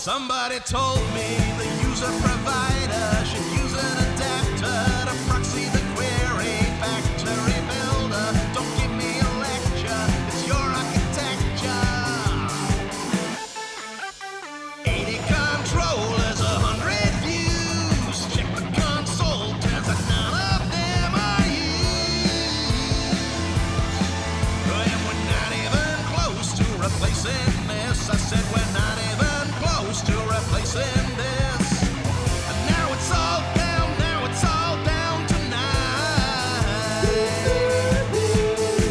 Somebody told me the user provider should use an adapter to proxy the query factory builder. Don't give me a lecture, it's your architecture. 80 controllers, 100 views. Check the console, turns out none of them are used. And we're not even close to replacing this. I said we're not even close to replacing this. And now it's all down tonight.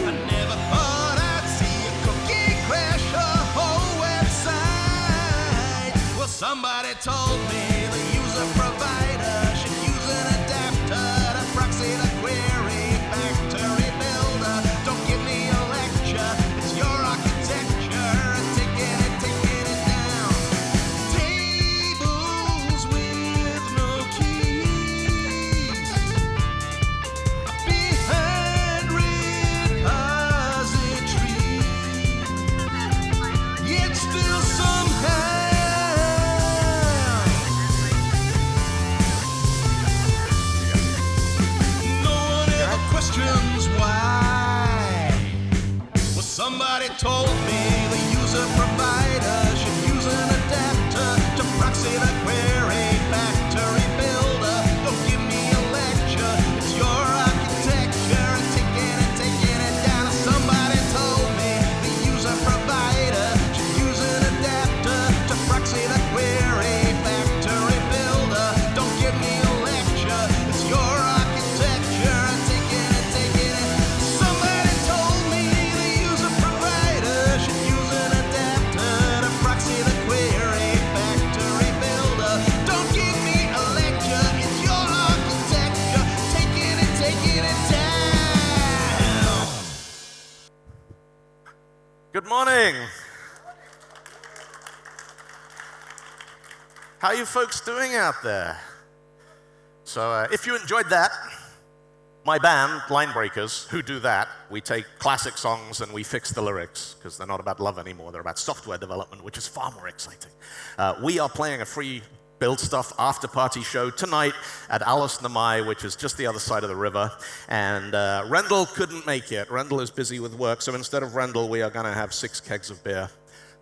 I never thought I'd see a cookie crash a whole website. Well, somebody told me the user provider should use an adapter to proxy the query factory builder. Don't give me a lecture, it's your architecture and taking it down. Tables with no keys behind repositories, yet still somehow no one ever questions why. Well, somebody told me the user provider should use an adapter to proxy the query factory builder. Don't give me a lecture, it's your architecture and taking it down. Somebody told me the user provider should use an adapter to proxy the query factory builder. Don't give me a lecture, it's your architecture and taking it. Somebody told me the user provider should use an adapter to proxy the query factory builder. Don't give me a lecture, it's your architecture, taking it down. Good morning. How are you folks doing out there? So if you enjoyed that, my band, Linebreakers, who do that, we take classic songs and we fix the lyrics, because they're not about love anymore, they're about software development, which is far more exciting. We are playing a free Build Stuff after party show tonight at Alice Namai, which is just the other side of the river. And Rendell couldn't make it. Rendell is busy with work, so instead of Rendell, we are going to have 6 kegs of beer.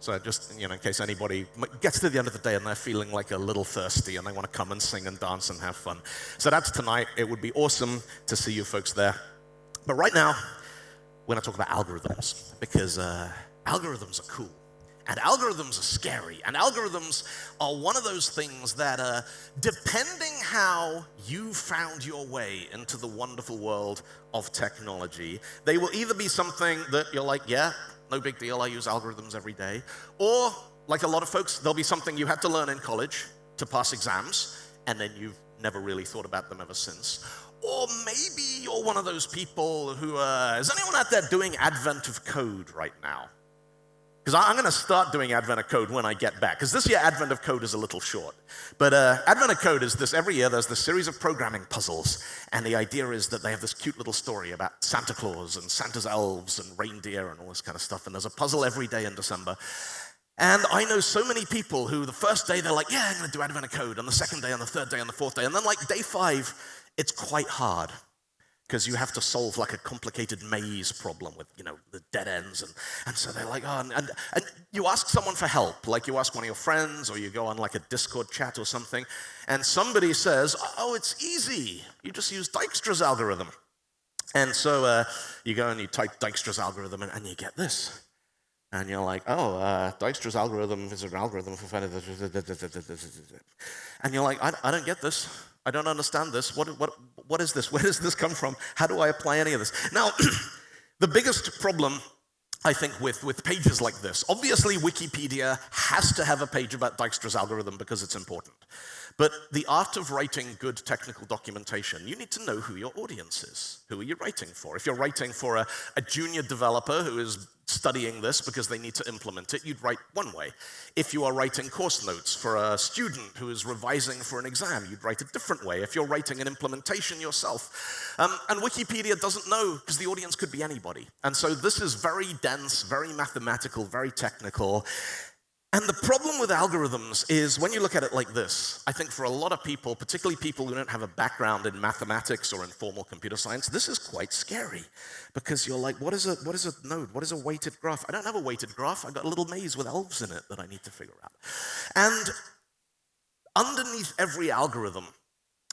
So just, in case anybody gets to the end of the day and they're feeling like a little thirsty and they want to come and sing and dance and have fun. So that's tonight. It would be awesome to see you folks there. But right now, we're going to talk about algorithms, because algorithms are cool. And algorithms are scary. And algorithms are one of those things that, depending how you found your way into the wonderful world of technology, they will either be something that you're like, yeah, no big deal, I use algorithms every day. Or, like a lot of folks, they'll be something you had to learn in college to pass exams, and then you've never really thought about them ever since. Or maybe you're one of those people who, is anyone out there doing Advent of Code right now? Because I'm going to start doing Advent of Code when I get back. Because this year, Advent of Code is a little short. But Advent of Code is this, every year there's this series of programming puzzles. And the idea is that they have this cute little story about Santa Claus and Santa's elves and reindeer and all this kind of stuff. And there's a puzzle every day in December. And I know so many people who the first day they're like, yeah, I'm going to do Advent of Code. And the second day and the third day and the fourth day. And then like day 5, it's quite hard, because you have to solve like a complicated maze problem with, the dead ends. And so they're like, oh, and you ask someone for help, like you ask one of your friends, or you go on like a Discord chat or something, and somebody says, oh, it's easy. You just use Dijkstra's algorithm. And so you go and you type Dijkstra's algorithm, and you get this. And you're like, oh, Dijkstra's algorithm is an algorithm for finding... And you're like, I don't get this. I don't understand this. What is this? Where does this come from? How do I apply any of this? Now, the biggest problem, I think, with pages like this, obviously Wikipedia has to have a page about Dijkstra's algorithm because it's important. But the art of writing good technical documentation, you need to know who your audience is. Who are you writing for? If you're writing for a junior developer who is studying this because they need to implement it, you'd write one way. If you are writing course notes for a student who is revising for an exam, you'd write a different way. If you're writing an implementation yourself. And Wikipedia doesn't know, because the audience could be anybody. And so this is very dense, very mathematical, very technical. And the problem with algorithms is when you look at it like this, I think for a lot of people, particularly people who don't have a background in mathematics or in formal computer science, this is quite scary because you're like, what is a node? What is a weighted graph? I don't have a weighted graph. I've got a little maze with elves in it that I need to figure out. And underneath every algorithm,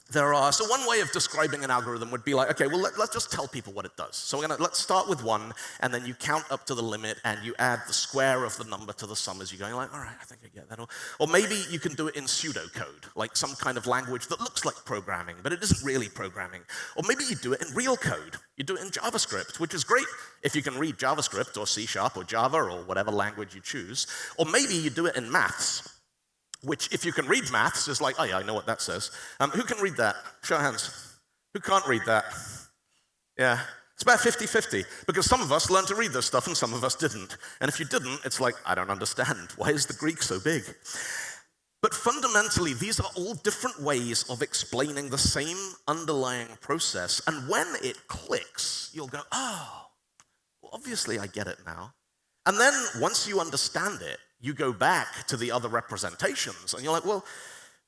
so one way of describing an algorithm would be like, okay, well, let's just tell people what it does. So let's start with 1, and then you count up to the limit, and you add the square of the number to the sum as you go. You're like, all right, I think I get that. Or maybe you can do it in pseudocode, like some kind of language that looks like programming, but it isn't really programming. Or maybe you do it in real code. You do it in JavaScript, which is great if you can read JavaScript or C# or Java or whatever language you choose. Or maybe you do it in maths, which, if you can read maths, is like, oh yeah, I know what that says. Who can read that? Show of hands. Who can't read that? Yeah. It's about 50-50, because some of us learned to read this stuff and some of us didn't. And if you didn't, it's like, I don't understand. Why is the Greek so big? But fundamentally, these are all different ways of explaining the same underlying process. And when it clicks, you'll go, oh, well, obviously I get it now. And then once you understand it, you go back to the other representations, and you're like, well,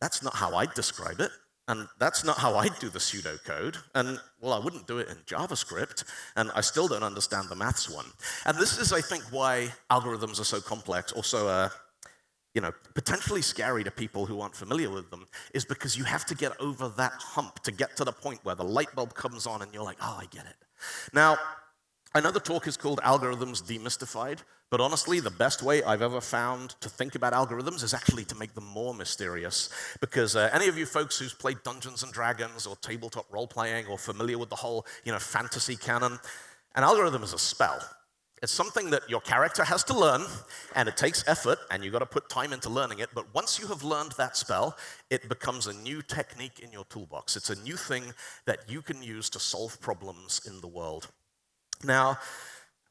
that's not how I'd describe it, and that's not how I'd do the pseudocode, and, well, I wouldn't do it in JavaScript, and I still don't understand the maths one. And this is, I think, why algorithms are so complex, or so, potentially scary to people who aren't familiar with them, is because you have to get over that hump to get to the point where the light bulb comes on, and you're like, oh, I get it. Now, I know the talk is called Algorithms Demystified, but honestly, the best way I've ever found to think about algorithms is actually to make them more mysterious. Because any of you folks who's played Dungeons & Dragons or tabletop role-playing or familiar with the whole fantasy canon, an algorithm is a spell. It's something that your character has to learn, and it takes effort, and you've got to put time into learning it, but once you have learned that spell, it becomes a new technique in your toolbox. It's a new thing that you can use to solve problems in the world. Now,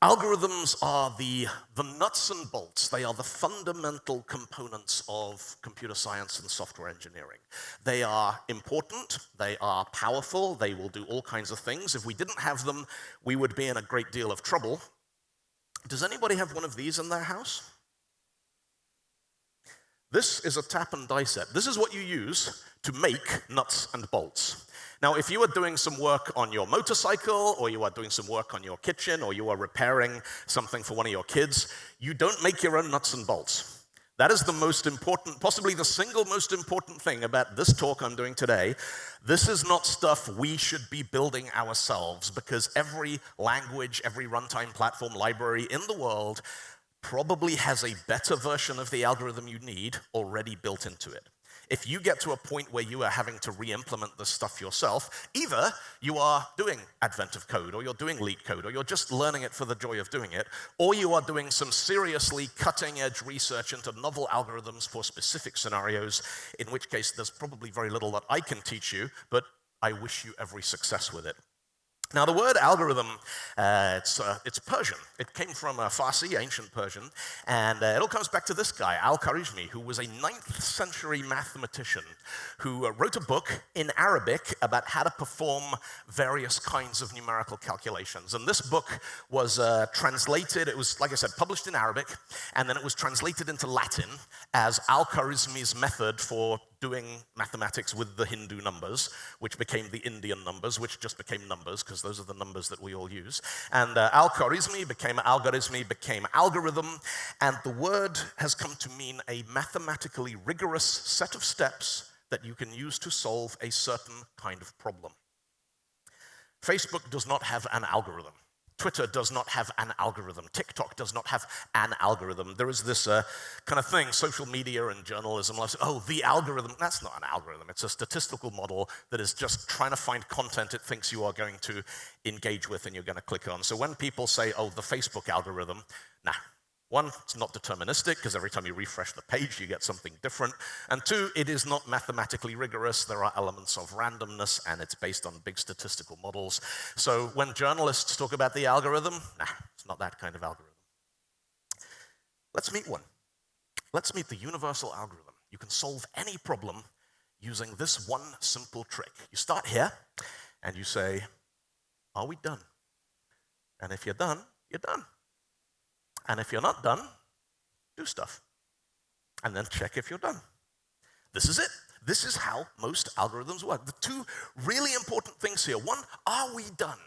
algorithms are the nuts and bolts. They are the fundamental components of computer science and software engineering. They are important, they are powerful, they will do all kinds of things. If we didn't have them, we would be in a great deal of trouble. Does anybody have one of these in their house? This is a tap and die set. This is what you use to make nuts and bolts. Now, if you are doing some work on your motorcycle, or you are doing some work on your kitchen, or you are repairing something for one of your kids, you don't make your own nuts and bolts. That is the most important, possibly the single most important thing about this talk I'm doing today. This is not stuff we should be building ourselves, because every language, every runtime platform library in the world probably has a better version of the algorithm you need already built into it. If you get to a point where you are having to re-implement this stuff yourself, either you are doing advent of code, or you're doing leak code, or you're just learning it for the joy of doing it, or you are doing some seriously cutting-edge research into novel algorithms for specific scenarios, in which case there's probably very little that I can teach you, but I wish you every success with it. Now, the word algorithm, it's Persian. It came from Farsi, ancient Persian, and it all comes back to this guy, Al-Khwarizmi, who was a 9th century mathematician who wrote a book in Arabic about how to perform various kinds of numerical calculations. And this book was translated, it was, like I said, published in Arabic, and then it was translated into Latin as Al-Khwarizmi's method for doing mathematics with the Hindu numbers, which became the Indian numbers, which just became numbers, because those are the numbers that we all use. And Al-Khwarizmi became algorithm, and the word has come to mean a mathematically rigorous set of steps that you can use to solve a certain kind of problem. Facebook does not have an algorithm. Twitter does not have an algorithm. TikTok does not have an algorithm. There is this kind of thing, social media and journalism, like, oh, the algorithm. That's not an algorithm. It's a statistical model that is just trying to find content it thinks you are going to engage with and you're going to click on. So when people say, oh, the Facebook algorithm, nah. One, it's not deterministic, because every time you refresh the page, you get something different. And two, it is not mathematically rigorous. There are elements of randomness, and it's based on big statistical models. So when journalists talk about the algorithm, nah, it's not that kind of algorithm. Let's meet one. Let's meet the universal algorithm. You can solve any problem using this one simple trick. You start here, and you say, are we done? And if you're done, you're done. And if you're not done, do stuff. and then check if you're done. This is it. This is how most algorithms work. The two really important things here. One, are we done?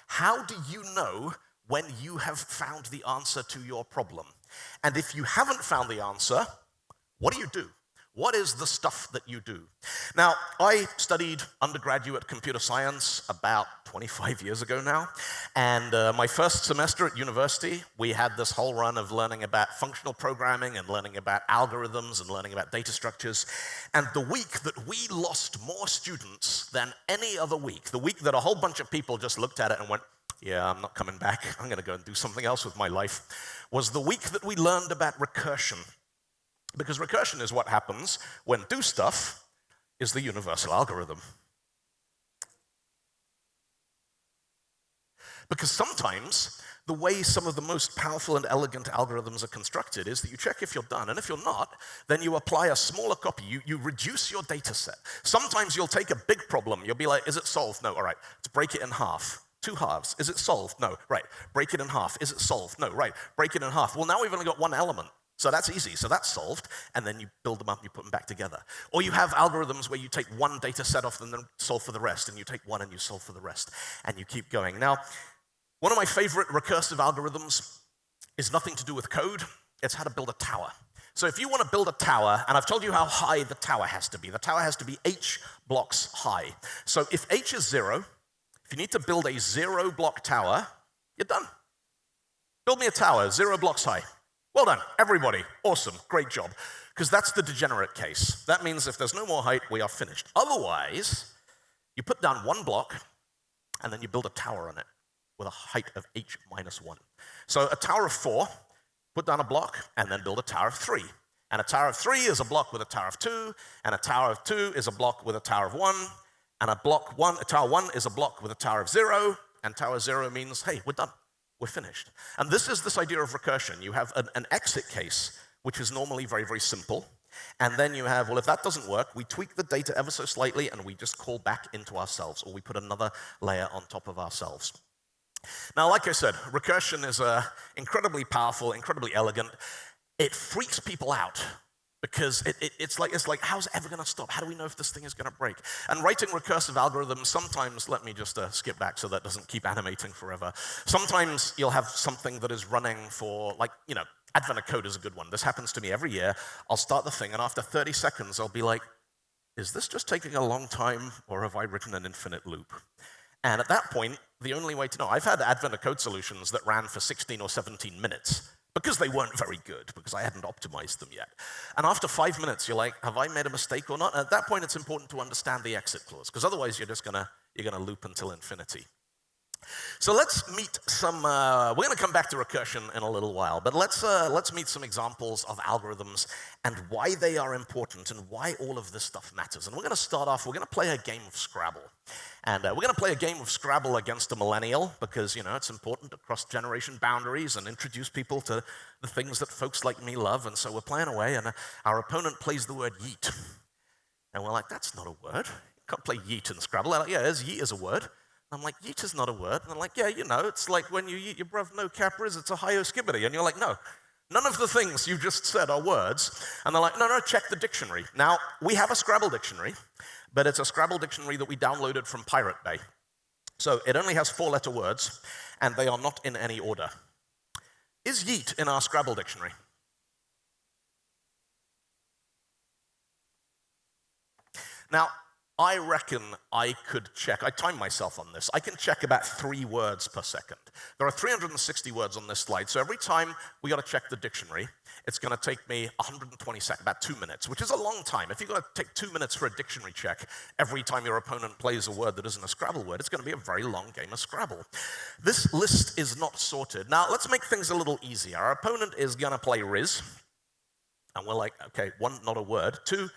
How do you know when you have found the answer to your problem? And if you haven't found the answer, what do you do? What is the stuff that you do? Now, I studied undergraduate computer science about 25 years ago now, and my first semester at university, we had this whole run of learning about functional programming and learning about algorithms and learning about data structures. And the week that we lost more students than any other week, the week that a whole bunch of people just looked at it and went, yeah, I'm not coming back, I'm going to go and do something else with my life, was the week that we learned about recursion. Because recursion is what happens when do stuff is the universal algorithm. Because sometimes the way some of the most powerful and elegant algorithms are constructed is that you check if you're done, and if you're not, then you apply a smaller copy. You reduce your data set. Sometimes you'll take a big problem. You'll be like, is it solved? No, all right, let's break it in half. 2 halves. Is it solved? No, right. Break it in half. Is it solved? No, right. Break it in half. Well, now we've only got one element. So that's easy. So that's solved, and then you build them up and you put them back together. Or you have algorithms where you take one data set off and then solve for the rest, and you take one and you solve for the rest, and you keep going. Now, one of my favorite recursive algorithms is nothing to do with code. It's how to build a tower. So if you want to build a tower, and I've told you how high the tower has to be. The tower has to be h blocks high. So if h is 0, if you need to build a 0-block tower, you're done. Build me a tower, 0 blocks high. Well done, everybody. Awesome, great job. Because that's the degenerate case. That means if there's no more height, we are finished. Otherwise, you put down 1 block, and then you build a tower on it with a height of h minus 1. So a tower of 4, put down a block, and then build a tower of 3. And a tower of 3 is a block with a tower of 2, and a tower of 2 is a block with a tower of 1, and a tower 1 is a block with a tower of 0, and tower 0 means, hey, we're done. We're finished. And this is this idea of recursion. You have an exit case, which is normally very, very simple. And then you have, well, if that doesn't work, we tweak the data ever so slightly, and we just call back into ourselves, or we put another layer on top of ourselves. Now, like I said, recursion is incredibly powerful, incredibly elegant. It freaks people out. Because it's like, how's it ever going to stop? How do we know if this thing is going to break? And writing recursive algorithms, sometimes, let me just skip back so that doesn't keep animating forever. Sometimes you'll have something that is running for, Advent of Code is a good one. This happens to me every year. I'll start the thing, and after 30 seconds, I'll be like, is this just taking a long time, or have I written an infinite loop? And at that point, the only way to know, I've had Advent of Code solutions that ran for 16 or 17 minutes. Because they weren't very good, because I hadn't optimized them yet. And after 5 minutes, you're like, have I made a mistake or not? And at that point, it's important to understand the exit clause, because otherwise you're just gonna loop until infinity. So let's meet some, we're gonna come back to recursion in a little while, but let's meet some examples of algorithms and why they are important and why all of this stuff matters. And we're gonna start off, we're gonna play a game of Scrabble. And we're gonna play a game of Scrabble against a millennial because, it's important to cross generation boundaries and introduce people to the things that folks like me love. And so we're playing away, and our opponent plays the word yeet. And we're like, that's not a word. You can't play yeet in Scrabble. They're like, yeah, yeet is a word. I'm like, yeet is not a word. And they're like, yeah, it's like when you yeet your bruv no capras, it's a hi-yo skibbity. And you're like, no, none of the things you just said are words. And they're like, no, check the dictionary. Now, we have a Scrabble dictionary, but it's a Scrabble dictionary that we downloaded from Pirate Bay. So it only has 4-letter words, and they are not in any order. Is yeet in our Scrabble dictionary? Now, I reckon I could check, I timed myself on this, I can check about 3 words per second. There are 360 words on this slide, so every time we gotta check the dictionary, it's gonna take me 120 seconds, about 2 minutes, which is a long time. If you've gotta take 2 minutes for a dictionary check, every time your opponent plays a word that isn't a Scrabble word, it's gonna be a very long game of Scrabble. This list is not sorted. Now, let's make things a little easier. Our opponent is gonna play Riz, and we're like, okay, 1, not a word. 2,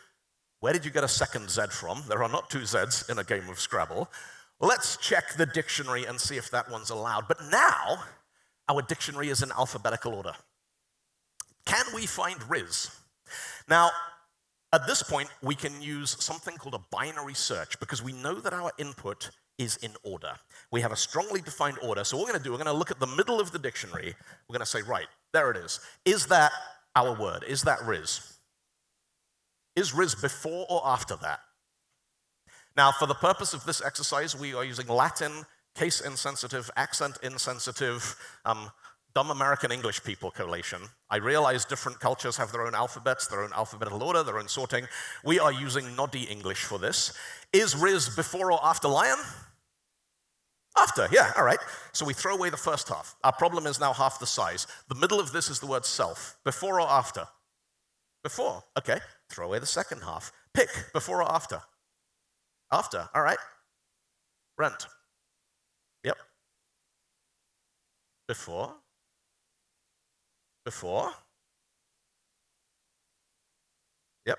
where did you get a second Z from? There are not 2 Zs in a game of Scrabble. Let's check the dictionary and see if that one's allowed. But now, our dictionary is in alphabetical order. Can we find Riz? Now, at this point, we can use something called a binary search because we know that our input is in order. We have a strongly defined order. So what we're going to look at the middle of the dictionary. We're going to say, right, there it is. Is that our word? Is that Riz? Is Riz before or after that? Now, for the purpose of this exercise, we are using Latin, case insensitive, accent insensitive, dumb American English people collation. I realize different cultures have their own alphabets, their own alphabetical order, their own sorting. We are using noddy English for this. Is Riz before or after lion? After, yeah, all right. So we throw away the first half. Our problem is now half the size. The middle of this is the word self. Before or after? Before, okay. Throw away the second half. Pick, before or after? After, all right. Rent. Yep. Before. Before. Yep.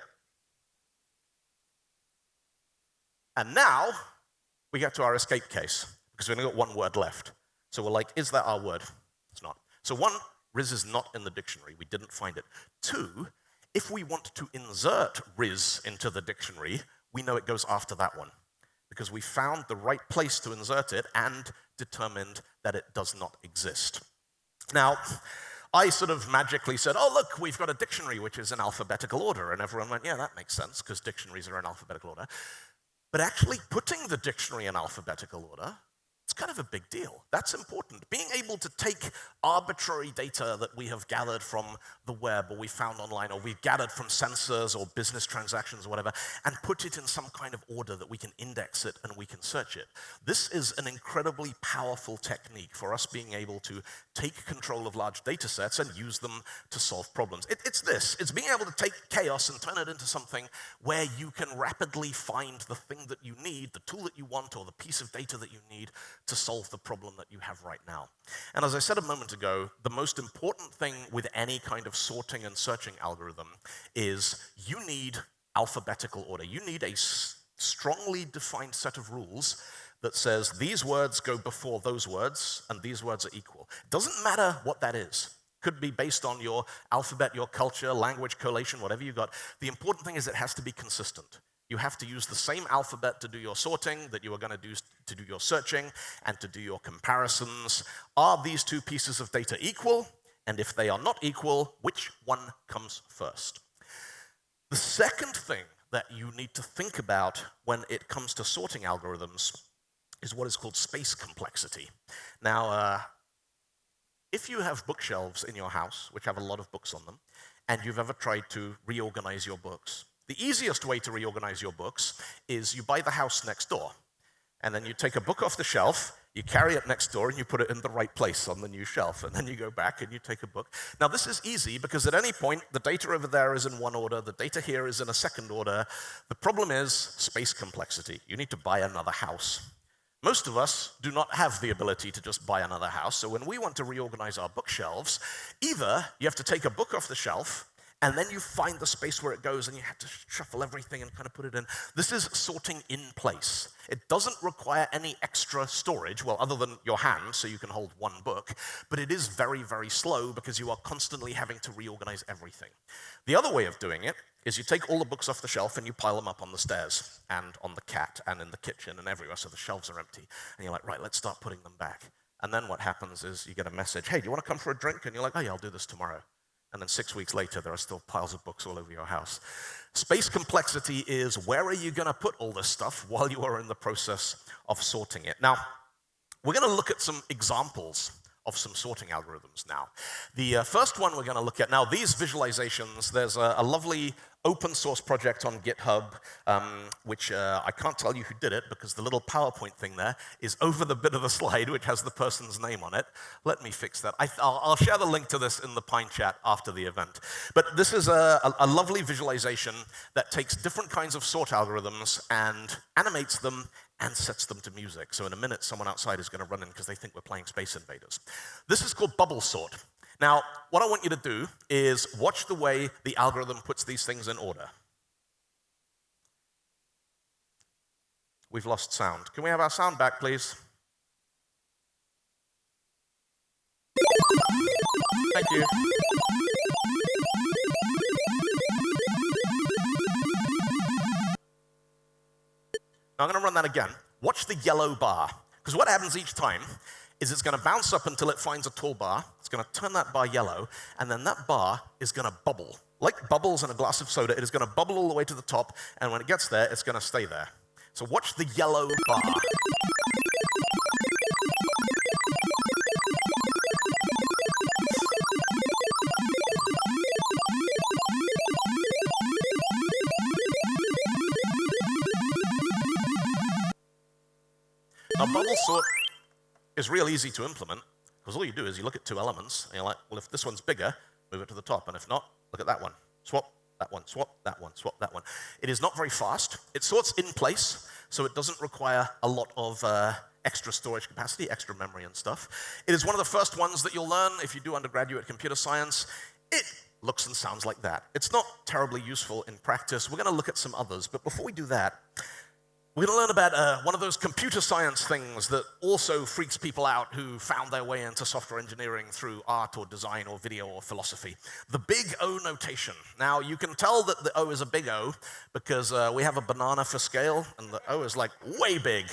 And now we get to our escape case, because we've only got one word left. So we're like, is that our word? It's not. So one, Riz is not in the dictionary. We didn't find it. Two, if we want to insert Riz into the dictionary, we know it goes after that one, because we found the right place to insert it and determined that it does not exist. Now, I sort of magically said, oh, look, we've got a dictionary which is in alphabetical order. And everyone went, yeah, that makes sense, because dictionaries are in alphabetical order. But actually putting the dictionary in alphabetical order, it's kind of a big deal. That's important. Being able to take arbitrary data that we have gathered from the web or we found online or we've gathered from sensors or business transactions or whatever and put it in some kind of order that we can index it and we can search it. This is an incredibly powerful technique for us being able to take control of large data sets and use them to solve problems. It's being able to take chaos and turn it into something where you can rapidly find the thing that you need, the tool that you want, or the piece of data that you need to solve the problem that you have right now. And as I said a moment ago, the most important thing with any kind of sorting and searching algorithm is you need alphabetical order. You need a strongly defined set of rules that says these words go before those words and these words are equal. It doesn't matter what that is. Could be based on your alphabet, your culture, language, collation, whatever you got. The important thing is it has to be consistent. You have to use the same alphabet to do your sorting that you are going to do to do your searching and to do your comparisons. Are these two pieces of data equal? And if they are not equal, which one comes first? The second thing that you need to think about when it comes to sorting algorithms is what is called space complexity. Now, if you have bookshelves in your house, which have a lot of books on them, and you've ever tried to reorganize your books, the easiest way to reorganize your books is you buy the house next door, and then you take a book off the shelf, you carry it next door, and you put it in the right place on the new shelf, and then you go back and you take a book. Now, this is easy because at any point, the data over there is in one order, the data here is in a second order. The problem is space complexity. You need to buy another house. Most of us do not have the ability to just buy another house, so when we want to reorganize our bookshelves, either you have to take a book off the shelf, and then you find the space where it goes, and you have to shuffle everything and kind of put it in. This is sorting in place. It doesn't require any extra storage, well, other than your hand, so you can hold one book, but it is very, very slow because you are constantly having to reorganize everything. The other way of doing it is you take all the books off the shelf and you pile them up on the stairs and on the cat and in the kitchen and everywhere, so the shelves are empty. And you're like, right, let's start putting them back. And then what happens is you get a message, hey, do you want to come for a drink? And you're like, oh yeah, I'll do this tomorrow. And then 6 weeks later, there are still piles of books all over your house. Space complexity is where are you going to put all this stuff while you are in the process of sorting it? Now, we're going to look at some examples of some sorting algorithms now. The first one we're going to look at now, these visualizations, there's a lovely open source project on GitHub, which I can't tell you who did it because the little PowerPoint thing there is over the bit of the slide which has the person's name on it. Let me fix that. I'll share the link to this in the Pine chat after the event. But this is a lovely visualization that takes different kinds of sort algorithms and animates them and sets them to music. So in a minute, someone outside is going to run in because they think we're playing Space Invaders. This is called bubble sort. Now, what I want you to do is watch the way the algorithm puts these things in order. We've lost sound. Can we have our sound back, please? Thank you. Now I'm going to run that again. Watch the yellow bar, because what happens each time is it's going to bounce up until it finds a tall bar. It's going to turn that bar yellow, and then that bar is going to bubble. like bubbles in a glass of soda, it is going to bubble all the way to the top, and when it gets there, it's going to stay there. So watch the yellow bar. Now, bubble sort is real easy to implement, because all you do is you look at two elements, and you're like, well, if this one's bigger, move it to the top, and if not, look at that one. Swap that one, swap that one, swap that one. It is not very fast. It sorts in place, so it doesn't require a lot of extra storage capacity, extra memory and stuff. It is one of the first ones that you'll learn if you do undergraduate computer science. It looks and sounds like that. It's not terribly useful in practice. We're going to look at some others, but before we do that, we're going to learn about one of those computer science things that also freaks people out who found their way into software engineering through art or design or video or philosophy. The big O notation. Now, you can tell that the O is a big O because we have a banana for scale, and the O is like way big.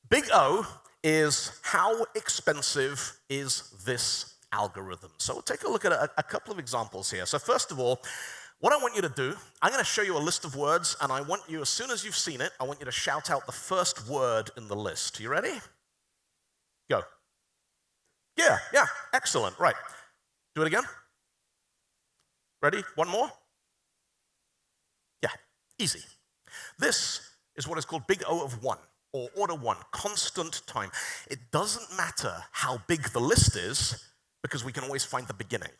Big O is how expensive is this algorithm? So we'll take a look at a couple of examples here. So first of all, what I want you to do, I'm going to show you a list of words, and I want you, as soon as you've seen it, I want you to shout out the first word in the list. You ready? Go. Yeah, excellent, right. Do it again. Ready? One more? Yeah, easy. This is what is called big O of 1, or order 1, constant time. It doesn't matter how big the list is, because we can always find the beginning.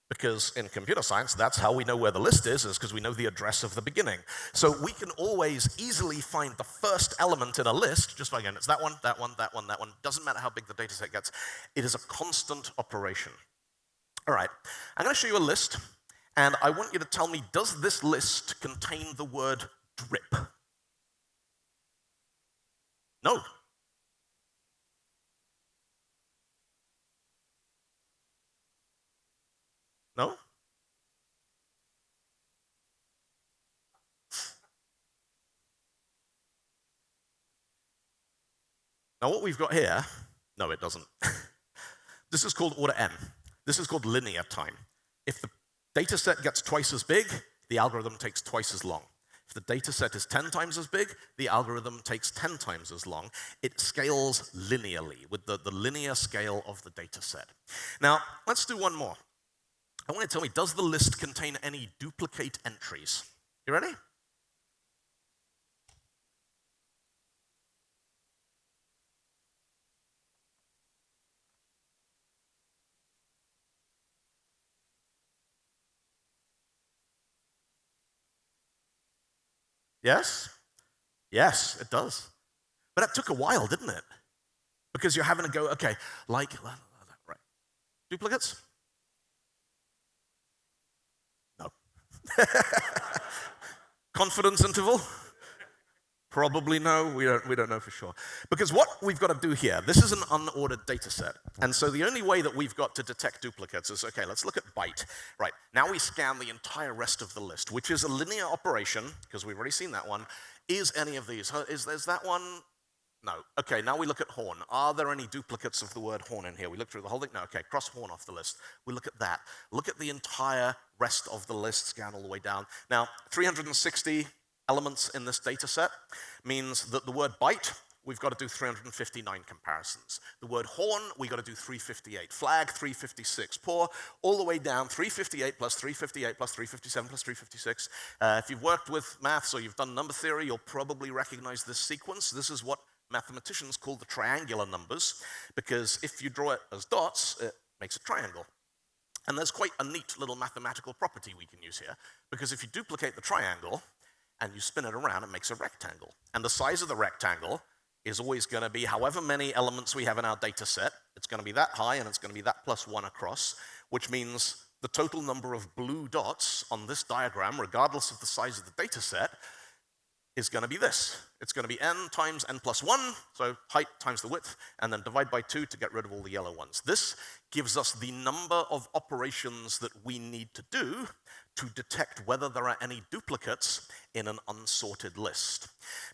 Because in computer science, that's how we know where the list is because we know the address of the beginning. So we can always easily find the first element in a list, just by again, it's that one, that one, that one, that one. Doesn't matter how big the data set gets. It is a constant operation. All right, I'm going to show you a list, and I want you to tell me, does this list contain the word drip? No. No? Now what we've got here, no it doesn't. This is called order n. This is called linear time. If the data set gets twice as big, the algorithm takes twice as long. If the data set is 10 times as big, the algorithm takes 10 times as long. It scales linearly with the linear scale of the data set. Now, let's do one more. I want you to tell me, does the list contain any duplicate entries? You ready? Yes? Yes, it does. But that took a while, didn't it? Because you're having to go, okay, right. Duplicates? No. Confidence interval? Probably no, we don't know for sure. Because what we've got to do here, this is an unordered data set. And so the only way that we've got to detect duplicates is, okay, let's look at byte. Right, now we scan the entire rest of the list, which is a linear operation, because we've already seen that one. Is any of these, is that one? No. Okay, now we look at horn. Are there any duplicates of the word horn in here? We look through the whole thing. No, okay, cross horn off the list. We look at that. Look at the entire rest of the list, scan all the way down. Now, 360 elements in this data set means that the word byte, we've got to do 359 comparisons. The word horn, we've got to do 358. Flag, 356. Paw, all the way down, 358 plus 358 plus 357 plus 356. If you've worked with maths or you've done number theory, you'll probably recognize this sequence. This is what mathematicians call the triangular numbers, because if you draw it as dots, it makes a triangle. And there's quite a neat little mathematical property we can use here, because if you duplicate the triangle and you spin it around, it makes a rectangle. And the size of the rectangle is always going to be however many elements we have in our data set. It's going to be that high, and it's going to be that plus 1 across, which means the total number of blue dots on this diagram, regardless of the size of the data set, is going to be this. It's going to be n times n plus 1, so height times the width, and then divide by 2 to get rid of all the yellow ones. This gives us the number of operations that we need to do to detect whether there are any duplicates in an unsorted list.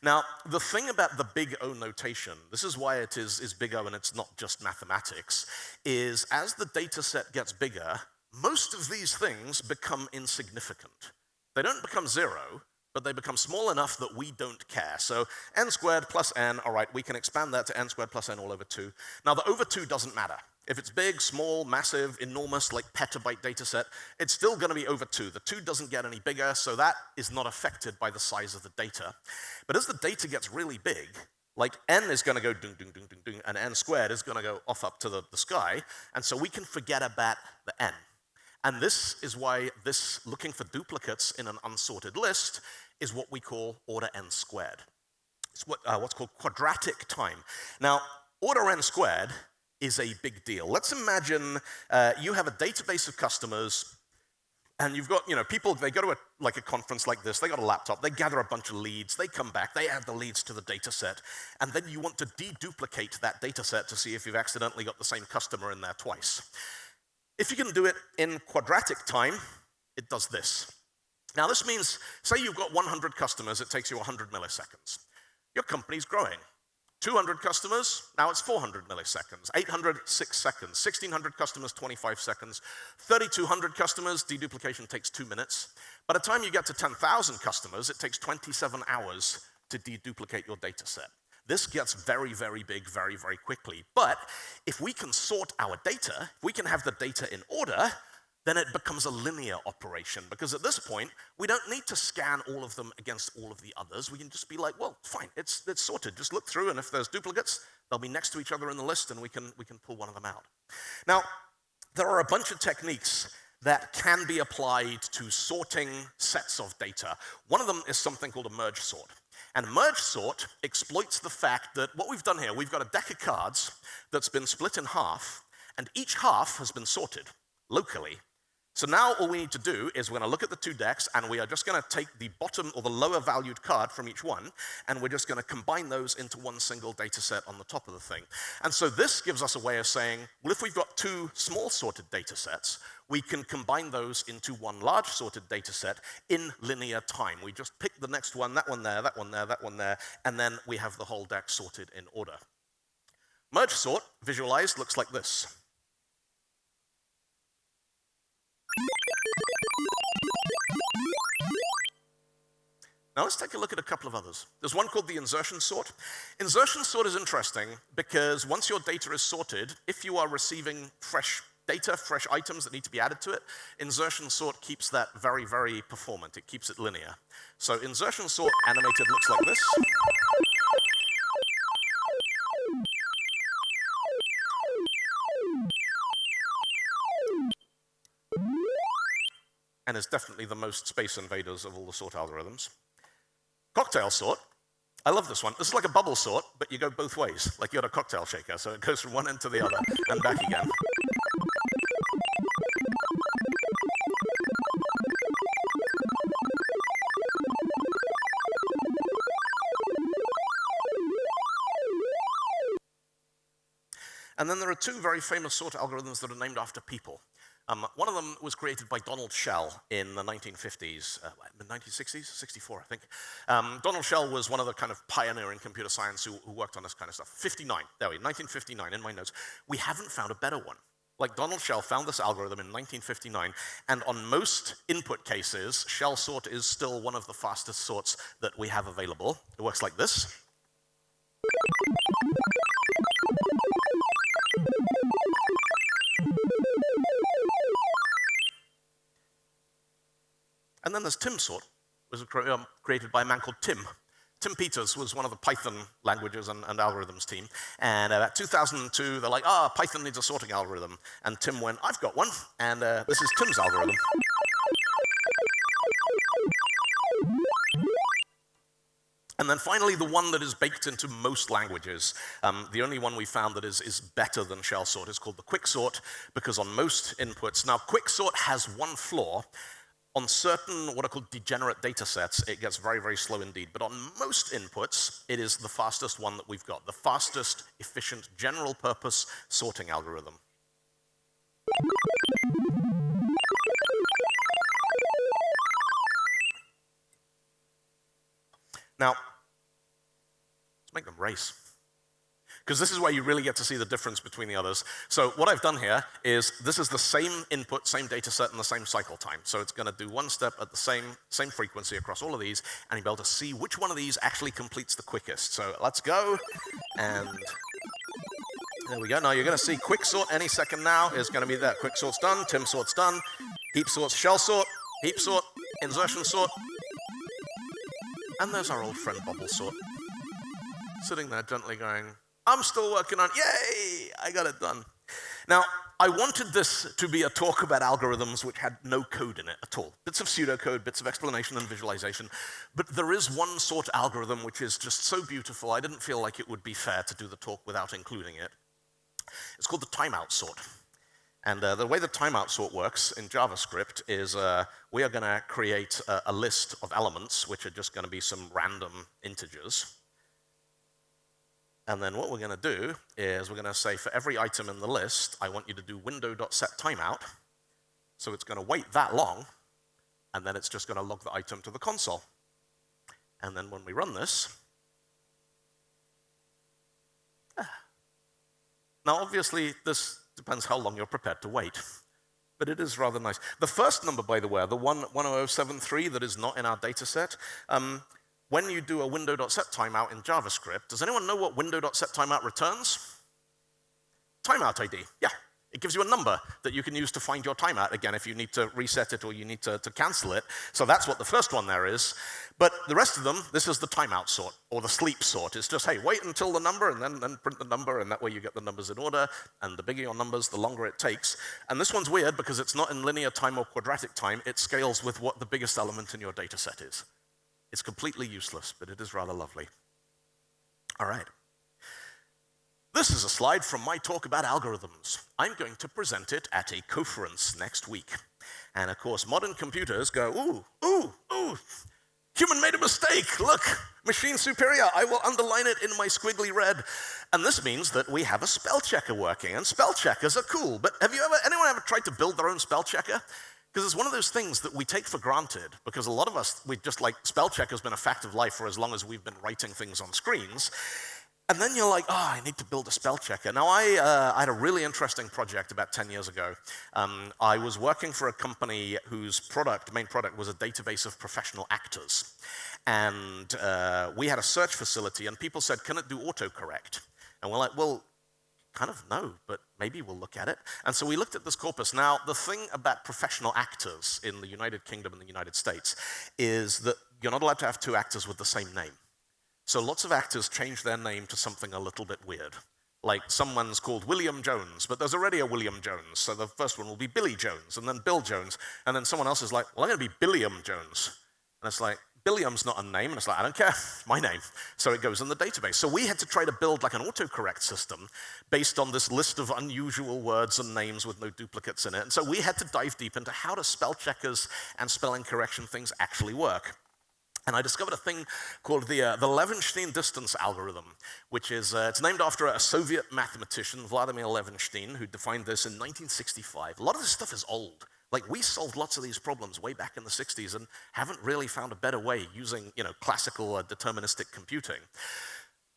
Now, the thing about the big O notation, this is why it is big O and it's not just mathematics, is as the data set gets bigger, most of these things become insignificant. They don't become 0, but they become small enough that we don't care. So n squared plus n, all right, we can expand that to n squared plus n all over 2. Now, the over 2 doesn't matter. If it's big, small, massive, enormous, like petabyte data set, it's still going to be over 2. The 2 doesn't get any bigger, so that is not affected by the size of the data. But as the data gets really big, like n is going to go ding, ding, ding, ding, ding, and n squared is going to go off up to the sky, and so we can forget about the n. And this is why this looking for duplicates in an unsorted list is what we call order n squared. It's what's called quadratic time. Now, order n squared is a big deal. Let's imagine you have a database of customers, and you've got, people, they go to a conference like this, they got a laptop, they gather a bunch of leads, they come back, they add the leads to the data set, and then you want to deduplicate that data set to see if you've accidentally got the same customer in there twice. If you can do it in quadratic time, it does this. Now this means, say you've got 100 customers, it takes you 100 milliseconds. Your company's growing. 200 customers, now it's 400 milliseconds. 800, 6 seconds. 1,600 customers, 25 seconds. 3,200 customers, deduplication takes 2 minutes. By the time you get to 10,000 customers, it takes 27 hours to deduplicate your data set. This gets very, very big very, very quickly. But if we can sort our data, if we can have the data in order, then it becomes a linear operation. Because at this point, we don't need to scan all of them against all of the others. We can just be like, well, fine, it's sorted. Just look through, and if there's duplicates, they'll be next to each other in the list, and we can pull one of them out. Now, there are a bunch of techniques that can be applied to sorting sets of data. One of them is something called a merge sort. And merge sort exploits the fact that what we've done here, we've got a deck of cards that's been split in half, and each half has been sorted locally. So now all we need to do is we're going to look at the 2 decks, and we are just going to take the bottom or the lower valued card from each one, and we're just going to combine those into one single data set on the top of the thing. And so this gives us a way of saying, well, if we've got 2 small sorted data sets, we can combine those into one large sorted data set in linear time. We just pick the next one, that one there, that one there, that one there, and then we have the whole deck sorted in order. Merge sort, visualized, looks like this. Now let's take a look at a couple of others. There's one called the insertion sort. Insertion sort is interesting because once your data is sorted, if you are receiving fresh data, fresh items that need to be added to it, insertion sort keeps that very, very performant. It keeps it linear. So insertion sort animated looks like this. And is definitely the most space invaders of all the sort algorithms. Cocktail sort, I love this one. This is like a bubble sort, but you go both ways, like you're a cocktail shaker, so it goes from one end to the other and back again. And then there are 2 very famous sort algorithms that are named after people. One of them was created by Donald Shell in the 1950s, 1960s, 64, I think. Donald Shell was one of the kind of pioneer in computer science who worked on this kind of stuff. 1959, in my notes. We haven't found a better one. Like Donald Shell found this algorithm in 1959, and on most input cases, shell sort is still one of the fastest sorts that we have available. It works like this. And then there's Tim sort, was created by a man called Tim. Tim Peters was one of the Python languages and algorithms team. And about 2002, they're like, Python needs a sorting algorithm. And Tim went, I've got one. And this is Tim's algorithm. And then finally, the one that is baked into most languages, the only one we found that is better than shell sort is called the quick sort, because on most inputs, now quick sort has one flaw. On certain what are called degenerate data sets, it gets very, very slow indeed. But on most inputs, it is the fastest one that we've got, the fastest, efficient, general purpose sorting algorithm. Now, let's make them race. because this is where you really get to see the difference between the others. So what I've done here is this is the same input, same data set, and the same cycle time. So it's going to do one step at the same frequency across all of these, and you'll be able to see which one of these actually completes the quickest. So let's go, and there we go. Now you're going to see quick sort any second now is going to be there. Quick sort's done, Tim sort's done, heap sort's shell sort, heap sort, insertion sort, and there's our old friend bubble sort, sitting there gently going, I'm still working on, yay, I got it done. Now, I wanted this to be a talk about algorithms which had no code in it at all. Bits of pseudocode, bits of explanation and visualization, but there is one sort algorithm which is just so beautiful, I didn't feel like it would be fair to do the talk without including it. It's called the timeout sort. And the way the timeout sort works in JavaScript is we are going to create a list of elements, which are just going to be some random integers. And then what we're going to do is we're going to say for every item in the list, I want you to do window.setTimeout. So it's going to wait that long, and then it's just going to log the item to the console. And then when we run this, now obviously this depends how long you're prepared to wait, but it is rather nice. The first number, by the way, the 10073 that is not in our data set, when you do a window.setTimeout in JavaScript, does anyone know what window.setTimeout returns? Timeout ID, yeah. It gives you a number that you can use to find your timeout again if you need to reset it or you need to cancel it. So that's what the first one there is. But the rest of them, this is the timeout sort, or the sleep sort. It's just, hey, wait until the number, and then print the number, and that way you get the numbers in order. And the bigger your numbers, the longer it takes. And this one's weird because it's not in linear time or quadratic time. It scales with what the biggest element in your data set is. It's completely useless, but it is rather lovely. All right. This is a slide from my talk about algorithms. I'm going to present it at a conference next week. And of course, modern computers go, ooh, human made a mistake. Look, machine superior. I will underline it in my squiggly red. And this means that we have a spell checker working, and spell checkers are cool. But have anyone ever tried to build their own spell checker? Because it's one of those things that we take for granted, because a lot of us, we just like, spell checker's been a fact of life for as long as we've been writing things on screens. And then you're like, oh, I need to build a spell checker. Now, I had a really interesting project about 10 years ago. I was working for a company whose main product was a database of professional actors. And we had a search facility, and people said, can it do autocorrect? And we're like, well, kind of no, but maybe we'll look at it. And so we looked at this corpus. Now, the thing about professional actors in the United Kingdom and the United States is that you're not allowed to have two actors with the same name. So lots of actors change their name to something a little bit weird. Like someone's called William Jones, but there's already a William Jones. So the first one will be Billy Jones, and then Bill Jones. And then someone else is like, well, I'm going to be Billiam Jones. And it's like, Billiam's not a name. And it's like, I don't care, it's my name. So it goes in the database. So we had to try to build like an autocorrect system based on this list of unusual words and names with no duplicates in it. And so we had to dive deep into how do spell checkers and spelling correction things actually work. And I discovered a thing called the Levenshtein distance algorithm, which is, it's named after a Soviet mathematician, Vladimir Levenshtein, who defined this in 1965. A lot of this stuff is old. Like, we solved lots of these problems way back in the 60s and haven't really found a better way using, classical deterministic computing.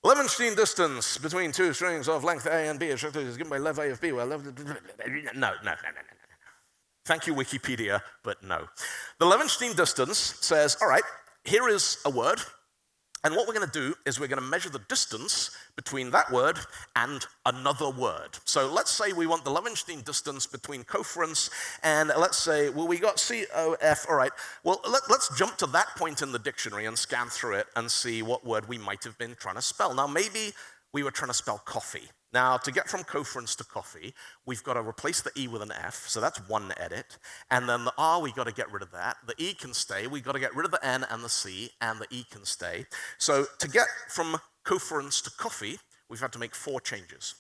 Levenshtein distance between two strings of length A and B is given by lev A of B, where lev... No. Thank you, Wikipedia, but no. The Levenshtein distance says, all right, here is a word, and what we're going to do is we're going to measure the distance between that word and another word. So let's say we want the Levenshtein distance between coference and let's say, well, we got COF, all right. Well, let's jump to that point in the dictionary and scan through it and see what word we might have been trying to spell. Now, maybe we were trying to spell coffee. Now, to get from coference to coffee, we've got to replace the E with an F, so that's one edit. And then the R, we've got to get rid of that. The E can stay. We've got to get rid of the N and the C, and the E can stay. So to get from coference to coffee, we've had to make 4 changes.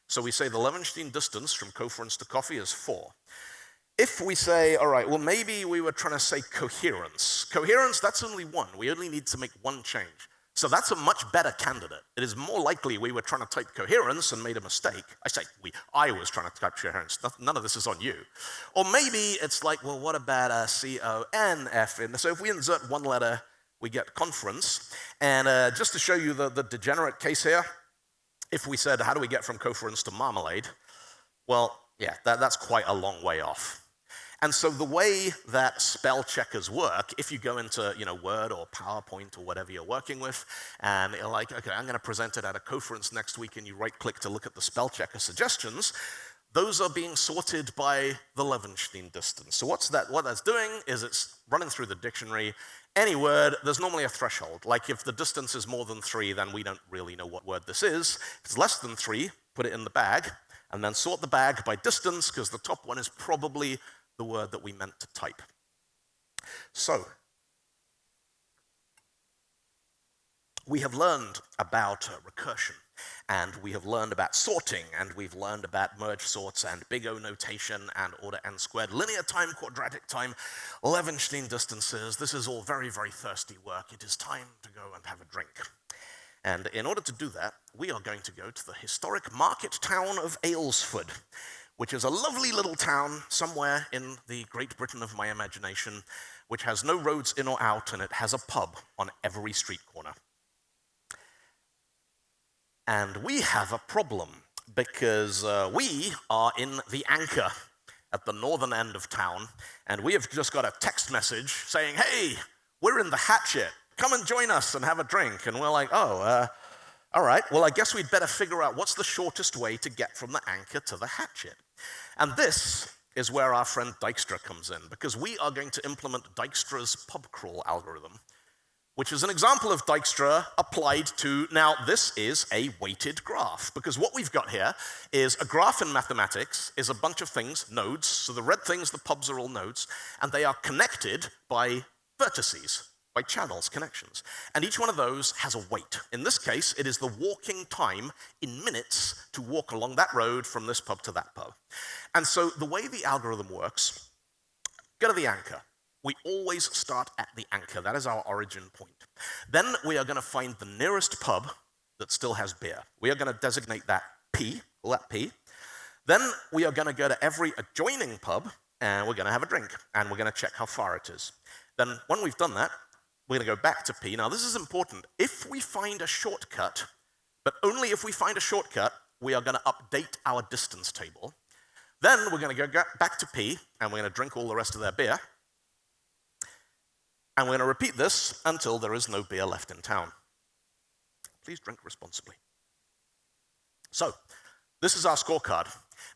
So we say the Levenshtein distance from coference to coffee is 4. If we say, all right, well, maybe we were trying to say coherence. Coherence, that's only 1. We only need to make 1 change. So that's a much better candidate. It is more likely we were trying to type coherence and made a mistake. I was trying to type coherence. None of this is on you. Or maybe it's like, well, what about a C-O-N-F? So if we insert 1 letter, we get conference. And just to show you the degenerate case here, if we said, how do we get from coference to marmalade? Well, yeah, that's quite a long way off. And so the way that spell checkers work, if you go into Word or PowerPoint or whatever you're working with, and you're like, okay, I'm going to present it at a conference next week, and you right-click to look at the spell checker suggestions, those are being sorted by the Levenshtein distance. So what that's doing is it's running through the dictionary. Any word, there's normally a threshold. Like if the distance is more than 3, then we don't really know what word this is. If it's less than 3, put it in the bag, and then sort the bag by distance, because the top one is probably the word that we meant to type. So, we have learned about recursion, and we have learned about sorting, and we've learned about merge sorts, and big O notation, and order n squared, linear time, quadratic time, Levenshtein distances. This is all very, very thirsty work. It is time to go and have a drink. And in order to do that, we are going to go to the historic market town of Aylesford, which is a lovely little town somewhere in the Great Britain of my imagination, which has no roads in or out, and it has a pub on every street corner. And we have a problem, because we are in the Anchor at the northern end of town, and we have just got a text message saying, hey, we're in the Hatchet, come and join us and have a drink. And we're like, oh, all right, well, I guess we'd better figure out what's the shortest way to get from the Anchor to the Hatchet. And this is where our friend Dijkstra comes in, because we are going to implement Dijkstra's pub crawl algorithm, which is an example of Dijkstra applied to, now this is a weighted graph, because what we've got here is a graph in mathematics is a bunch of things, nodes, so the red things, the pubs are all nodes, and they are connected by vertices, by channels, connections. And each one of those has a weight. In this case, it is the walking time in minutes to walk along that road from this pub to that pub. And so the way the algorithm works, go to the Anchor. We always start at the Anchor. That is our origin point. Then we are going to find the nearest pub that still has beer. We are going to designate that P, call that P. Then we are going to go to every adjoining pub, and we're going to have a drink, and we're going to check how far it is. Then when we've done that, we're going to go back to P. Now, this is important. If we find a shortcut, but only if we find a shortcut, we are going to update our distance table. Then we're going to go back to P, and we're going to drink all the rest of their beer. And we're going to repeat this until there is no beer left in town. Please drink responsibly. So, this is our scorecard.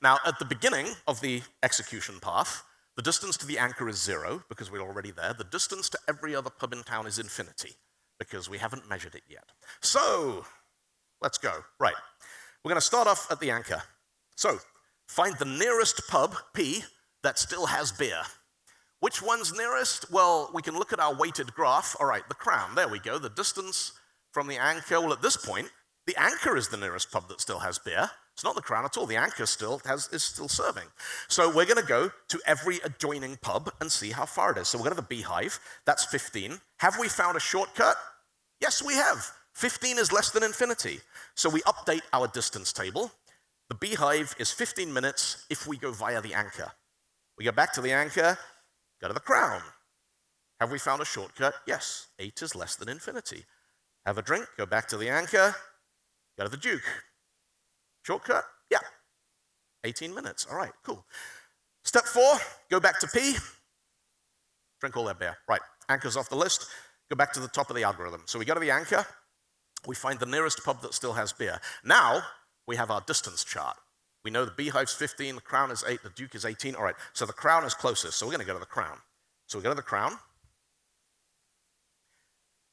Now, at the beginning of the execution path, the distance to the Anchor is 0, because we're already there. The distance to every other pub in town is infinity, because we haven't measured it yet. So, let's go. Right. We're going to start off at the Anchor. So, find the nearest pub, P, that still has beer. Which one's nearest? Well, we can look at our weighted graph. All right, the Crown. There we go. The distance from the Anchor. Well, at this point, the Anchor is the nearest pub that still has beer. It's not the Crown at all. The Anchor is still serving. So we're going to go to every adjoining pub and see how far it is. So we're going to the Beehive. That's 15. Have we found a shortcut? Yes, we have. 15 is less than infinity. So we update our distance table. The Beehive is 15 minutes if we go via the Anchor. We go back to the Anchor, go to the Crown. Have we found a shortcut? Yes. 8 is less than infinity. Have a drink, go back to the Anchor, go to the Duke. Shortcut? Yeah. 18 minutes. All right, cool. Step 4, go back to P. Drink all that beer. Right, Anchor's off the list. Go back to the top of the algorithm. So we go to the Anchor. We find the nearest pub that still has beer. Now, we have our distance chart. We know the Beehive's 15, the Crown is 8, the Duke is 18. All right, so the Crown is closest, so we're going to go to the Crown. So we go to the Crown.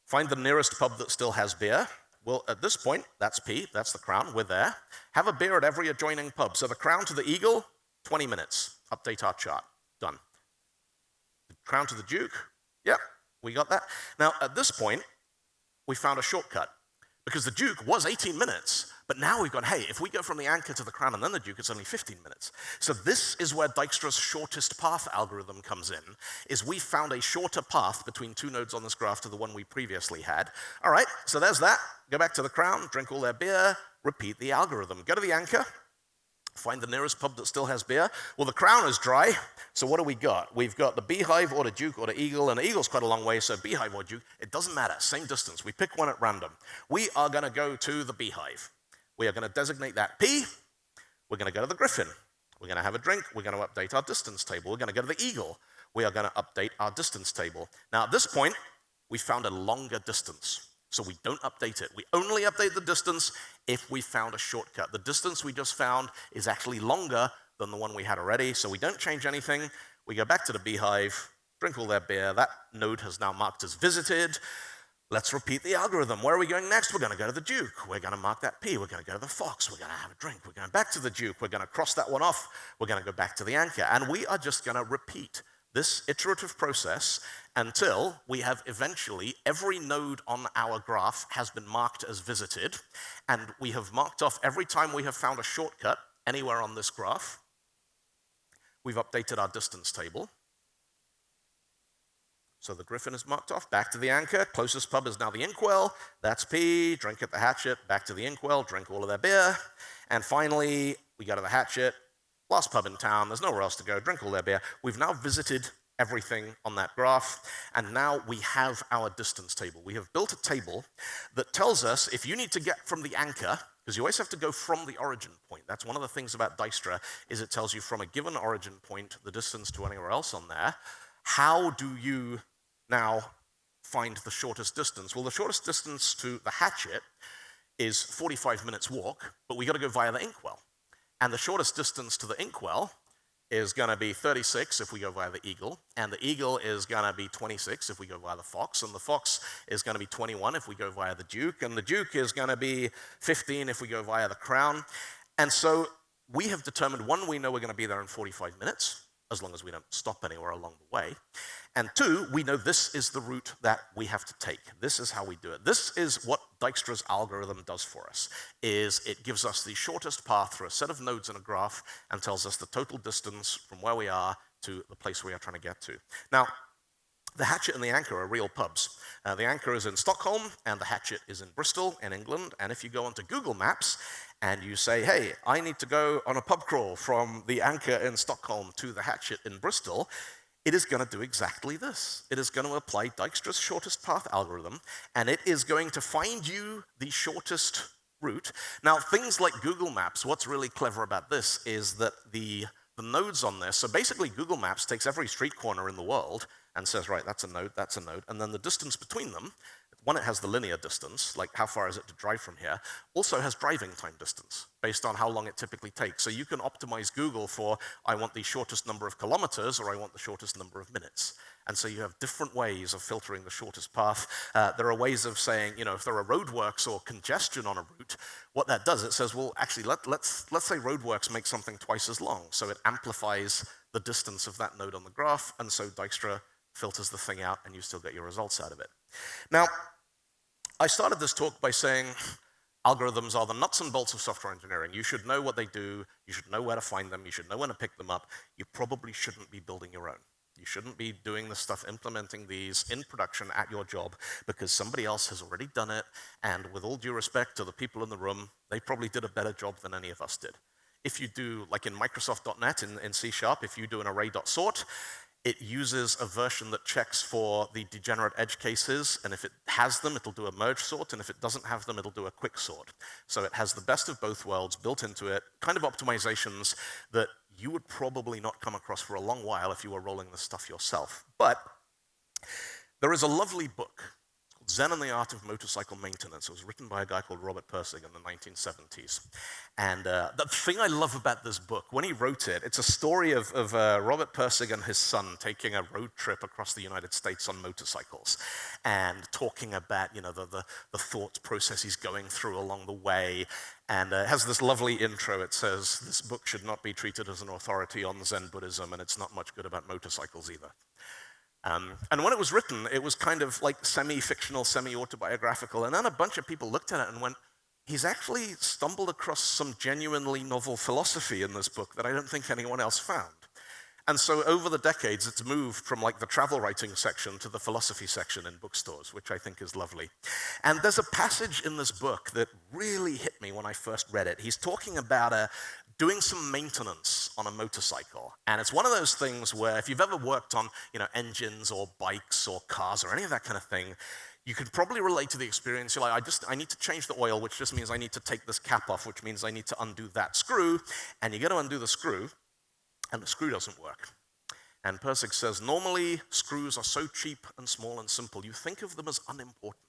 Find the nearest pub that still has beer. Well, at this point, that's P, that's the Crown, we're there. Have a beer at every adjoining pub. So the Crown to the Eagle, 20 minutes. Update our chart. Done. The Crown to the Duke, yep, we got that. Now, at this point, we found a shortcut, because the Duke was 18 minutes, but now we've gone, hey, if we go from the Anchor to the Crown and then the Duke, it's only 15 minutes. So this is where Dijkstra's shortest path algorithm comes in, is we found a shorter path between 2 nodes on this graph to the one we previously had. All right, so there's that. Go back to the Crown, drink all their beer, repeat the algorithm. Go to the Anchor, find the nearest pub that still has beer. Well, the Crown is dry, so what do we got? We've got the Beehive or the Duke or the Eagle, and the Eagle's quite a long way, so Beehive or Duke, it doesn't matter, same distance. We pick one at random. We are going to go to the Beehive. We are going to designate that P. We're going to go to the griffin. We're going to have a drink. We're going to update our distance table. We're going to go to the eagle. We are going to update our distance table. Now, at this point, we found a longer distance. So we don't update it. We only update the distance if we found a shortcut. The distance we just found is actually longer than the one we had already, so we don't change anything. We go back to the beehive, drink all their beer. That node has now marked as visited. Let's repeat the algorithm. Where are we going next? We're going to go to the duke. We're going to mark that P. We're going to go to the fox. We're going to have a drink. We're going back to the duke. We're going to cross that one off. We're going to go back to the anchor. And we are just going to repeat this iterative process until we have eventually every node on our graph has been marked as visited, and we have marked off every time we have found a shortcut anywhere on this graph. We've updated our distance table. So the griffin is marked off, back to the anchor. Closest pub is now the inkwell. That's P, drink at the hatchet, back to the inkwell, drink all of their beer. And finally, we go to the hatchet, last pub in town, there's nowhere else to go, drink all their beer. We've now visited everything on that graph, and now we have our distance table. We have built a table that tells us if you need to get from the anchor, because you always have to go from the origin point. That's one of the things about Dijkstra, is it tells you from a given origin point the distance to anywhere else on there. How do you now find the shortest distance? Well, the shortest distance to the hatchet is 45 minutes walk, but we got to go via the inkwell. And the shortest distance to the inkwell is going to be 36 if we go via the eagle, and the eagle is going to be 26 if we go via the fox, and the fox is going to be 21 if we go via the duke, and the duke is going to be 15 if we go via the crown. And so we have determined, one, we know we're going to be there in 45 minutes, as long as we don't stop anywhere along the way. And two, we know this is the route that we have to take. This is how we do it. This is what Dijkstra's algorithm does for us, is it gives us the shortest path through a set of nodes in a graph and tells us the total distance from where we are to the place we are trying to get to. Now, the hatchet and the anchor are real pubs. The anchor is in Stockholm, and the hatchet is in Bristol in England. And if you go onto Google Maps and you say, hey, I need to go on a pub crawl from the anchor in Stockholm to the hatchet in Bristol, it is going to do exactly this. It is going to apply Dijkstra's shortest path algorithm, and it is going to find you the shortest route. Now, things like Google Maps, what's really clever about this is that the nodes on this, so basically Google Maps takes every street corner in the world and says, right, that's a node, and then the distance between them, one, it has the linear distance, like how far is it to drive from here, also has driving time distance, based on how long it typically takes. So you can optimize Google for, I want the shortest number of kilometers, or I want the shortest number of minutes. And so you have different ways of filtering the shortest path. There are ways of saying, if there are roadworks or congestion on a route, what that does, it says, well, actually, let's say roadworks make something twice as long. So it amplifies the distance of that node on the graph, and so Dijkstra filters the thing out, and you still get your results out of it. Now, I started this talk by saying algorithms are the nuts and bolts of software engineering. You should know what they do. You should know where to find them. You should know when to pick them up. You probably shouldn't be building your own. You shouldn't be doing the stuff, implementing these in production at your job, because somebody else has already done it, and with all due respect to the people in the room, they probably did a better job than any of us did. If you do, like in Microsoft.NET, in C#, if you do an array.sort, it uses a version that checks for the degenerate edge cases, and if it has them, it'll do a merge sort, and if it doesn't have them, it'll do a quick sort. So it has the best of both worlds built into it, kind of optimizations that you would probably not come across for a long while if you were rolling this stuff yourself. But there is a lovely book called Zen and the Art of Motorcycle Maintenance. It was written by a guy called Robert Pirsig in the 1970s. And the thing I love about this book, when he wrote it, it's a story of Robert Pirsig and his son taking a road trip across the United States on motorcycles and talking about, the thought process he's going through along the way. And it has this lovely intro. It says, this book should not be treated as an authority on Zen Buddhism, and it's not much good about motorcycles either. And when it was written, it was kind of like semi-fictional, semi-autobiographical, and then a bunch of people looked at it and went, he's actually stumbled across some genuinely novel philosophy in this book that I don't think anyone else found. And so over the decades, it's moved from like the travel writing section to the philosophy section in bookstores, which I think is lovely. And there's a passage in this book that really hit me when I first read it. He's talking about doing some maintenance on a motorcycle. And it's one of those things where if you've ever worked on, engines or bikes or cars or any of that kind of thing, you could probably relate to the experience. You're like, I need to change the oil, which just means I need to take this cap off, which means I need to undo that screw. And you get to undo the screw, and the screw doesn't work. And Persig says, normally screws are so cheap and small and simple, you think of them as unimportant.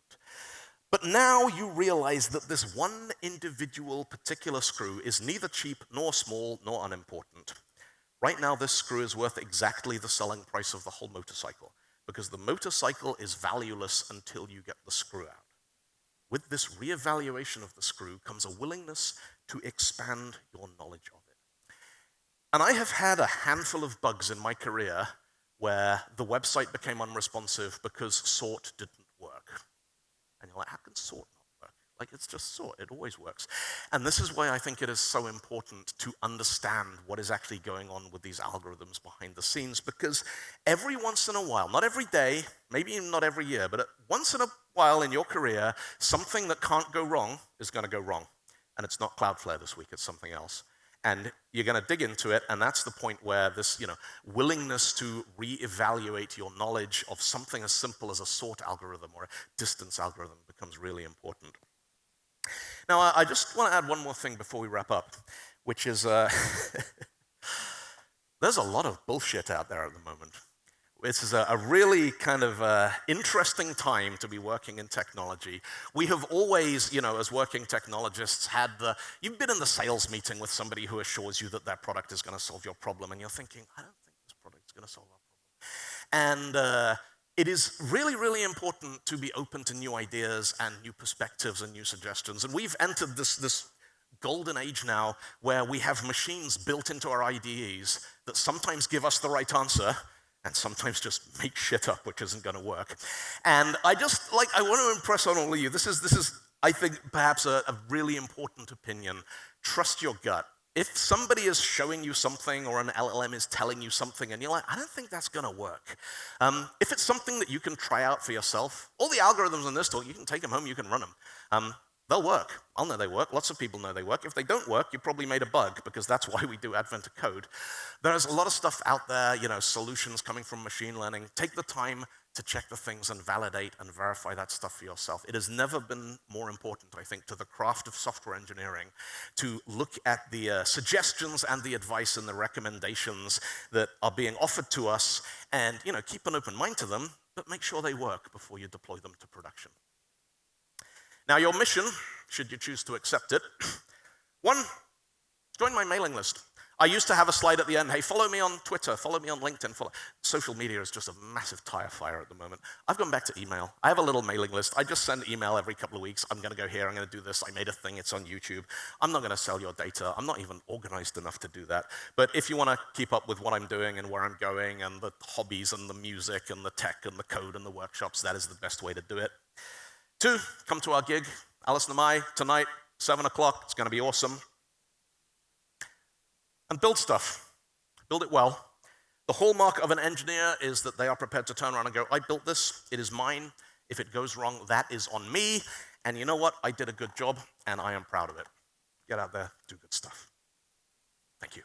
But now you realize that this one individual particular screw is neither cheap nor small nor unimportant. Right now, this screw is worth exactly the selling price of the whole motorcycle, because the motorcycle is valueless until you get the screw out. With this reevaluation of the screw comes a willingness to expand your knowledge of it. And I have had a handful of bugs in my career where the website became unresponsive because sort didn't work. And you're like, how can sort not work? Like, it's just sort, it always works. And this is why I think it is so important to understand what is actually going on with these algorithms behind the scenes, because every once in a while, not every day, maybe even not every year, but once in a while in your career, something that can't go wrong is going to go wrong. And it's not Cloudflare this week, it's something else. And you're going to dig into it, and that's the point where this, willingness to reevaluate your knowledge of something as simple as a sort algorithm or a distance algorithm becomes really important. Now, I just want to add one more thing before we wrap up, which is there's a lot of bullshit out there at the moment. This is a really kind of interesting time to be working in technology. We have always, as working technologists, you've been in the sales meeting with somebody who assures you that their product is going to solve your problem, and you're thinking, I don't think this product is going to solve our problem. And it is really, really important to be open to new ideas and new perspectives and new suggestions. And we've entered this golden age now where we have machines built into our IDEs that sometimes give us the right answer and sometimes just make shit up, which isn't going to work. And I want to impress on all of you, this is I think, perhaps a really important opinion. Trust your gut. If somebody is showing you something or an LLM is telling you something and you're like, I don't think that's going to work. If it's something that you can try out for yourself, all the algorithms in this talk, you can take them home, you can run them. They'll work. I'll know they work. Lots of people know they work. If they don't work, you probably made a bug, because that's why we do Advent of Code. There's a lot of stuff out there, solutions coming from machine learning. Take the time to check the things and validate and verify that stuff for yourself. It has never been more important, I think, to the craft of software engineering to look at the suggestions and the advice and the recommendations that are being offered to us and, keep an open mind to them, but make sure they work before you deploy them to production. Now, your mission, should you choose to accept it, one, join my mailing list. I used to have a slide at the end, hey, follow me on Twitter, follow me on LinkedIn. Social media is just a massive tire fire at the moment. I've gone back to email. I have a little mailing list. I just send email every couple of weeks. I'm going to go here, I'm going to do this. I made a thing, it's on YouTube. I'm not going to sell your data. I'm not even organized enough to do that. But if you want to keep up with what I'm doing and where I'm going and the hobbies and the music and the tech and the code and the workshops, that is the best way to do it. 2, come to our gig, Alison and I, tonight, 7 o'clock. It's going to be awesome. And build stuff. Build it well. The hallmark of an engineer is that they are prepared to turn around and go, I built this, it is mine. If it goes wrong, that is on me. And you know what? I did a good job, and I am proud of it. Get out there, do good stuff. Thank you.